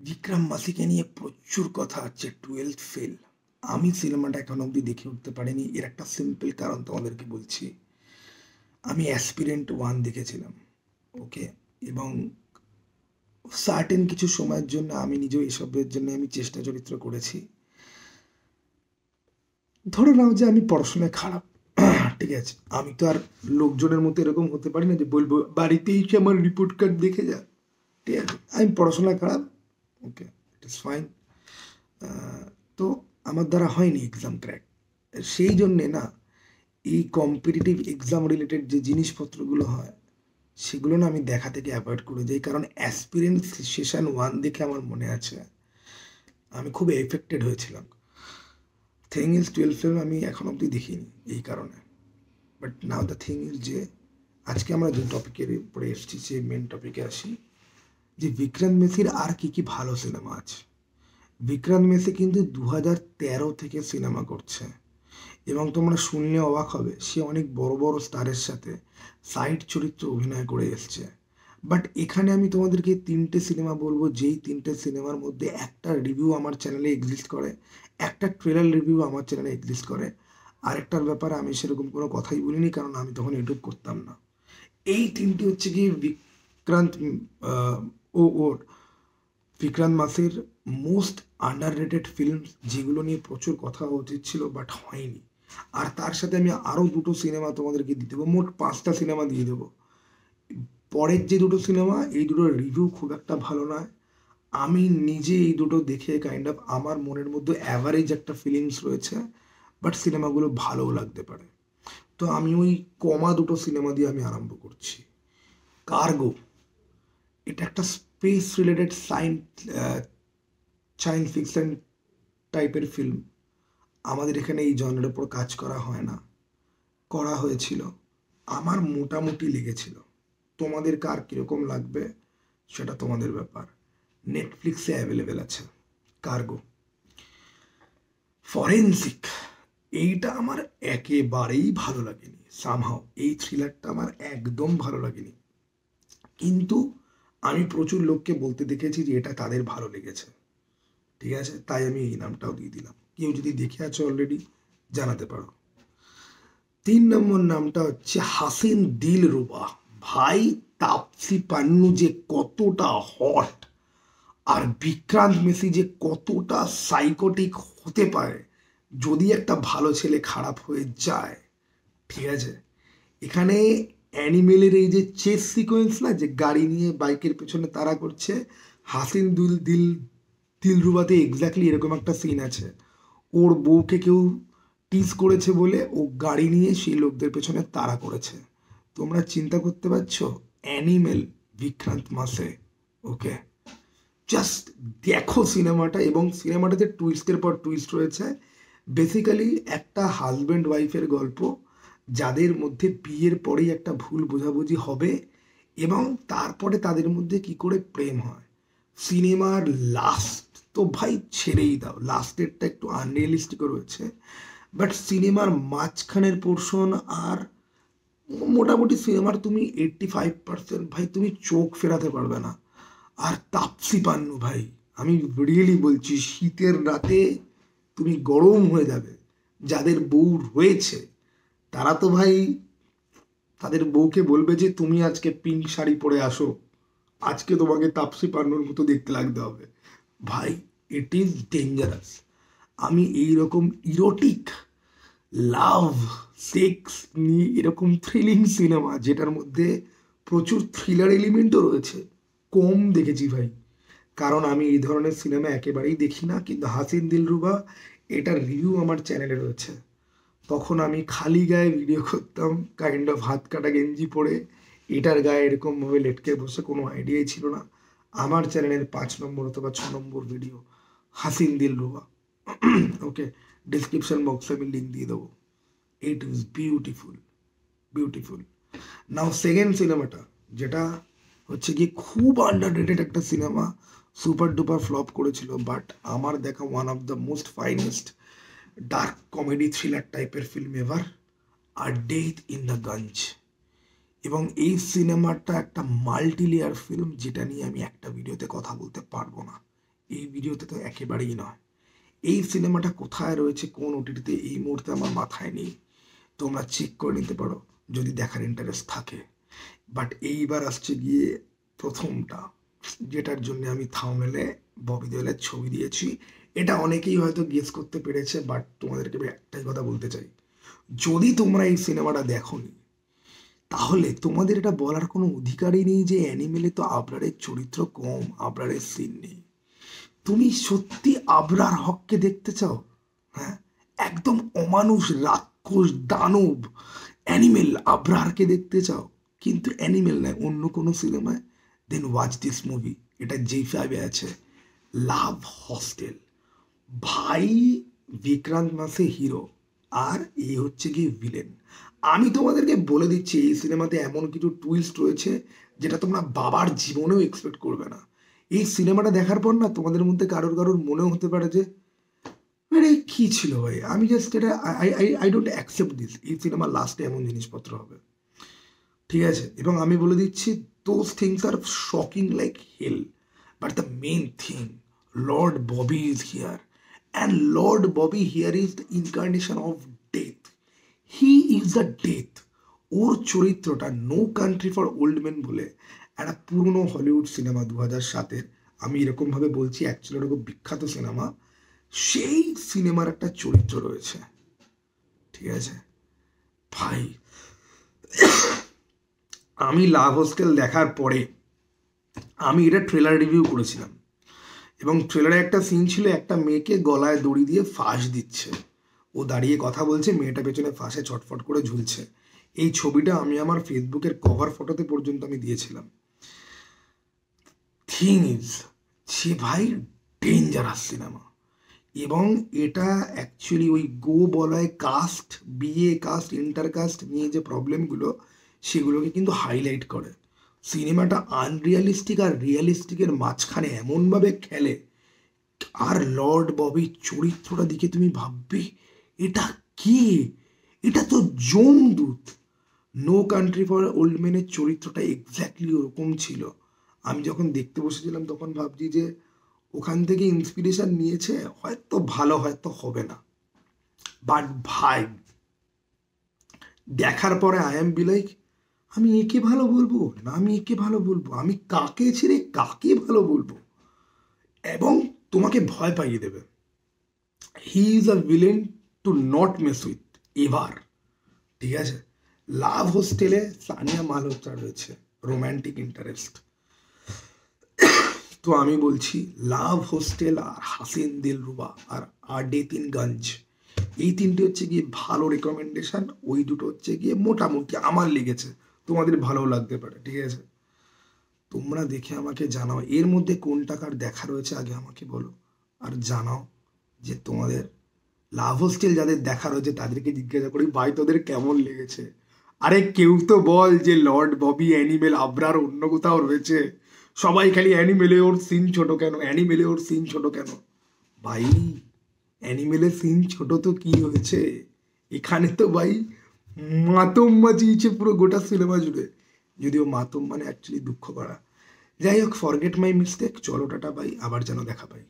বিক্রম মাসিকে নিয়ে প্রচুর কথা আছে। 12th fail. আমি সিনেমাটা এখনো অব্দি দেখে উঠতে পারিনি। এর একটা সিম্পল কারণ তোমাদেরকে বলছি। আমি অ্যাসপিরেন্ট 1 দেখেছিলাম। ওকে? এবং সার্টেন কিছু সময়ের জন্য আমি নিজেও এসবের জন্য আমি চেষ্টা চরিত্র করেছি। ধরে নাও যে আমি পড়াশোনায় খারাপ। ঠিক আছে? আমি তো আর লোকজনের মতো এরকম হতে পারি না যে বলবো বাড়িতে এসে আমার রিপোর্ট কার্ড দেখে যা। ঠিক আছে? আমি পড়াশোনায় খারাপ। ওকে, ইট ইজ ফাইন। তো আমার দ্বারা হয়নি এক্সাম ক্র্যাক। সেই জন্যে না এই কম্পিটিটিভ এক্সাম রিলেটেড যে জিনিসপত্রগুলো হয় সেগুলো না আমি দেখা থেকে অ্যাভয়েড করে যাই। কারণ অ্যাসপিরেন্ট সেশন 1 দেখে আমার মনে আছে আমি খুব এফেক্টেড হয়েছিলাম। থিং ইজ 12 ফিল্ম আমি এখন অব্দি দেখিনি এই কারণে। But now the thing is যে আজকে আমরা যে টপিকের উপরে এসেছি সেই মেন টপিকে আসি যে বিক্রান্ত মেসির আর কি কি ভালো সিনেমা আছে। বিক্রান্ত মেসি কিন্তু 2013 থেকে সিনেমা করছে এবং তোমরা শুনলে অবাক হবে সে অনেক বড় বড় স্টারের সাথে সাইড চরিত্র অভিনয় করে এসছে। বাট এখানে আমি তোমাদেরকে 3টে সিনেমা বলবো, যেই 3টে সিনেমার মধ্যে একটা রিভিউ আমার চ্যানেলে এক্সিস্ট করে, একটা ট্রেলার রিভিউ আমার চ্যানেলে এক্সিস্ট করে, আরেকটার ব্যাপারে আমি সেরকম কোনো কথাই বলিনি কারণ আমি তখন ইউটিউব করতাম না। এই 3টে হচ্ছে কি বিক্রান্ত ওর বিক্রান্ত মাসির মোস্ট আন্ডার রেটেড ফিল্ম, যেগুলো নিয়ে প্রচুর কথা উচিত ছিল বাট হয়নি। আর তার সাথে আমি আরও 2টো সিনেমা তোমাদেরকে দিয়ে দেবো, মোট 5টা সিনেমা দিয়ে দেবো। পরের যে 2টো সিনেমা এই দুটোর রিভিউ খুব একটা ভালো নয়। আমি নিজে এই দুটো দেখে কাইন্ড অফ আমার মনের মধ্যে অ্যাভারেজ একটা ফিলিংস রয়েছে, বাট সিনেমাগুলো ভালোও লাগতে পারে। তো আমি ওই কমা 2টো সিনেমা দিয়ে আমি আরম্ভ করছি। কার্গো, এটা একটা স্পেস রিলেটেড সায়েন্স ফিকশন টাইপের ফিল্ম। আমাদের এখানে এই জনের উপর কাজ করা হয় না, করা হয়েছিল। আমার মোটামুটি লেগেছিল। তোমাদের কার কীরকম লাগবে সেটা তোমাদের ব্যাপার। নেটফ্লিক্সে অ্যাভেলেবেল আছে কার্গো। ফরেন্সিক, এইটা আমার একেবারেই ভালো লাগেনি। সামহাও এই থ্রিলারটা আমার একদম ভালো লাগেনি, কিন্তু আমি প্রচুর লোককে বলতে দেখেছি যে এটা তাদের ভালো লেগেছে। ঠিক আছে, তাই আমি এই নামটাও দিয়ে দিলাম। কেউ যদি দেখে আছো অলরেডি জানাতে পারো। 3 নম্বর নামটা হচ্ছে হাসিন দিলরুবা। ভাই, তাপসি পান্নু যে কতটা হট আর বিক্রান্ত মেসি যে কতটা সাইকোটিক হতে পারে যদি একটা ভালো ছেলে খারাপ হয়ে যায়। ঠিক আছে, এখানে অ্যানিমেলের এই যে চেস সিকোয়েন্স না, যে গাড়ি নিয়ে বাইকের পেছনে তাড়া করছে, হাসিন দিলরুবাতে এক্স্যাক্টলি এরকম একটা সিন আছে। ওর বউকে কেউ টিজ করেছে বলে ও গাড়ি নিয়ে সেই লোকদের পেছনে তাড়া করেছে। তোমরা চিন্তা করতে পারছো? অ্যানিমেল, বিক্রান্ত মাসে। ওকে, জাস্ট দেখো সিনেমাটা, এবং সিনেমাটাতে টুইস্টের পর টুইস্ট রয়েছে। বেসিক্যালি একটা হাজব্যান্ড ওয়াইফের গল্প, যাদের মধ্যে বিয়ের পরেই একটা ভুল বোঝাবুঝি হবে এবং তারপরে তাদের মধ্যে কি করে প্রেম হয়। সিনেমার লাস্ট তো ভাই ছেড়েই দাও, লাস্টেরটা একটু আনরিয়েলিস্টিকও রয়েছে, বাট সিনেমার মাঝখানের পোর্শন আর মোটামুটি সিনেমার তুমি 85% ভাই তুমি চোখ ফেরাতে পারবে না। আর তাপসি পান্নু ভাই, আমি রিয়েলি বলছি, শীতের রাতে তুমি গরম হয়ে যাবে। যাদের বউ রয়েছে তারা তো ভাই তাদের বউকে বলবে যে তুমি আজকে পিঙ্ক শাড়ি পরে আসো, আজকে তোমাকে তাপসি পান্নুর মতো দেখতে লাগতে হবে। ভাই, ইট ইজ ডেঞ্জারাস। আমি এইরকম ইরোটিক লাভ সেক্স নিয়ে এরকম থ্রিলিং সিনেমা যেটার মধ্যে প্রচুর থ্রিলার এলিমেন্টও রয়েছে কম দেখেছি ভাই। কারণ আমি এই ধরনের সিনেমা একেবারেই দেখি না, কিন্তু হাসিন দিলরুবা এটার রিভিউ আমার চ্যানেলে রয়েছে। তখন আমি খালি গায়ে ভিডিও করতাম, কাইন্ড অফ হাত কাটা গেঞ্জি পরে, এটার গায়ে এরকমভাবে লেটকে বসে, কোনো আইডিয়াই ছিল না। আমার চ্যানেলের 5 নম্বর অথবা 6 নম্বর video Haseen Dillruba. Okay, description বক্সে আমি লিঙ্ক দিয়ে দেবো। It is beautiful, beautiful. Now second সিনেমাটা, যেটা হচ্ছে গিয়ে খুব আন্ডার রেটেড একটা সিনেমা, সুপার ডুপার ফ্লপ করেছিল, বাট আমার দেখা one of the most finest dark comedy thriller টাইপের ফিল্ম এভার, আর ডেথ ইন দ্য গঞ্জ। এবং এই সিনেমাটা একটা মাল্টি লেয়ার ফিল্ম, যেটা নিয়ে আমি একটা ভিডিওতে কথা বলতে পারবো না। এই ভিডিওতে তো একেবারেই নয়। এই সিনেমাটা কোথায় রয়েছে, কোন ওটিটিতে, এই মুহূর্তে আমার মাথায় নেই। তোমরা চেক করে নিতে পারো যদি দেখার ইন্টারেস্ট থাকে। বাট এইবার আসছে গিয়ে প্রথমটা, যেটার জন্য আমি থাম্বনেলে ববি দেওয়ালের ছবি দিয়েছি। এটা অনেকেই হয়তো গেস করতে পেরেছে, বাট তোমাদেরকে আমি একটাই কথা বলতে চাই, যদি তোমরা এই সিনেমাটা দেখোনি তাহলে তোমাদের এটা বলার কোনো অধিকারই নেই যে অ্যানিমেলে তো আবরারের চরিত্র কম, আবরারের সিন নেই। তুমি সত্যি আবরার হককে দেখতে চাও? হ্যাঁ, একদম অমানুষ, রাক্ষস, দানব অ্যানিমেল আবরারকে দেখতে চাও, কিন্তু অ্যানিমেল নয়, অন্য কোনো সিনেমায়, দেন ওয়াচ দিস মুভি। এটা জি5-এ আছে, লাভ হোস্টেল। ভাই, বিক্রান্ত মাসে হিরো, আর এ হচ্ছে কি ভিলেন। আমি তোমাদেরকে বলে দিচ্ছি এই সিনেমাতে এমন কিছু টুইস্ট রয়েছে যেটা তোমরা বাবার জীবনেও এক্সপেক্ট করবে না। এই সিনেমাটা দেখার পর না তোমাদের মধ্যে কারোর কারোর মনেও হতে পারে যে আরে কি ছিল ভাই, আমি জাস্ট এটা আই ডোন্ট অ্যাকসেপ্ট দিস, এই সিনেমার লাস্টে এমন জিনিসপত্র হবে, ঠিক আছে? এবং আমি বলে দিচ্ছি, those things are shocking like hell, but the main thing, Lord Bobby is here, and Lord Bobby here is the incarnation of death. He is the death. ওর চরিত্রটা No Country for Old Men বলে একটা পুরনো Hollywood cinema 2007-এর, আমি এরকমভাবে বলছি actually ওটা খুব বিখ্যাত সিনেমা, সেই সিনেমার একটা চরিত্র রয়েছে, ঠিক আছে ভাই? আমি লাভ হোস্টেল দেখার পরে আমি এটা ট্রেলার রিভিউ করেছিলাম, এবং ট্রেলারে একটা সিন ছিল, একটা মেয়েকে গলায় দড়ি দিয়ে ফাঁস দিচ্ছে, ও দাঁড়িয়ে কথা বলছে, মেয়েটা পেছনে ফাঁসে ছটফট করে ঝুলছে। এই ছবিটা আমি আমার ফেসবুকের কভার ফটোতে পর্যন্ত আমি দিয়েছিলাম। থিং ইজ, সে ভাই ডেঞ্জারাস সিনেমা, এবং এটা অ্যাকচুয়ালি ওই গো বলায় কাস্ট, বিএ কাস্ট, ইন্টার কাস্ট নিয়ে যে প্রবলেমগুলো, সেগুলোকে কিন্তু হাইলাইট করে। সিনেমাটা আনরিয়ালিস্টিক আর রিয়ালিস্টিকের মাঝখানে এমনভাবে খেলে, আর লর্ড ববির চরিত্রটা দিকে তুমি ভাববে এটা কে, এটা তো যমদূত। নো কান্ট্রি ফর ওল্ড ম্যানের চরিত্রটা এক্স্যাক্টলি ওরকম ছিল। আমি যখন দেখতে বসেছিলাম তখন ভাবছি যে ওখান থেকে ইন্সপিরেশন নিয়েছে, হয়তো ভালো, হয়তো হবে না। বাট ভাই, দেখার পরে আই এম বি লাইক, আমি একে ভালো বলবো না, আমি একে ভালো বলবো, আমি কাকে ছেড়ে কাকে ভালো বলবো, এবং তোমাকে ভয় পাইয়ে দেবে। He is a villain to not mess with ever, ঠিক আছে? লাভ হোস্টেলে সানিয়া মালহোত্রা রয়েছে, রোম্যান্টিক ইন্টারেস্ট। তো আমি বলছি, লাভ হোস্টেল আর হাসিন দিলরুবা আর আডে তিন গঞ্জ, এই তিনটে হচ্ছে গিয়ে ভালো রেকমেন্ডেশন। ওই দুটো হচ্ছে গিয়ে মোটামুটি আমার লেগেছে, তোমাদের ভালো লাগতে পারে, ঠিক আছে? তোমরা দেখে আমাকে জানাও এর মধ্যে কোন টাকার দেখা রয়েছে, আগে আমাকে বলো, আর জানাও যে তোমাদের লাভ হোস্টেল যাদের দেখা রয়েছে তাদেরকে জিজ্ঞাসা করি, ভাই তোদের কেমন লেগেছে? আরে কেউ তো বল যে লর্ড ববি অ্যানিমেল আবরার অন্য কোথাও রয়েছে, সবাই খালি অ্যানিমেলে ওর সিন ছোট কেন, অ্যানিমেলে ওর সিন ছোট কেন। ভাই, অ্যানিমেলের সিন ছোট তো কি হয়েছে, এখানে তো ভাই মাতম মাচিয়েছে পুরো গোটা সিনেমা জুড়ে, যদিও মাতম মানে অ্যাকচুয়ালি দুঃখ করা। যাই হোক, ফরগেট মাই মিস্টেক, চলো টাটা ভাই, আবার যেন দেখা পাই।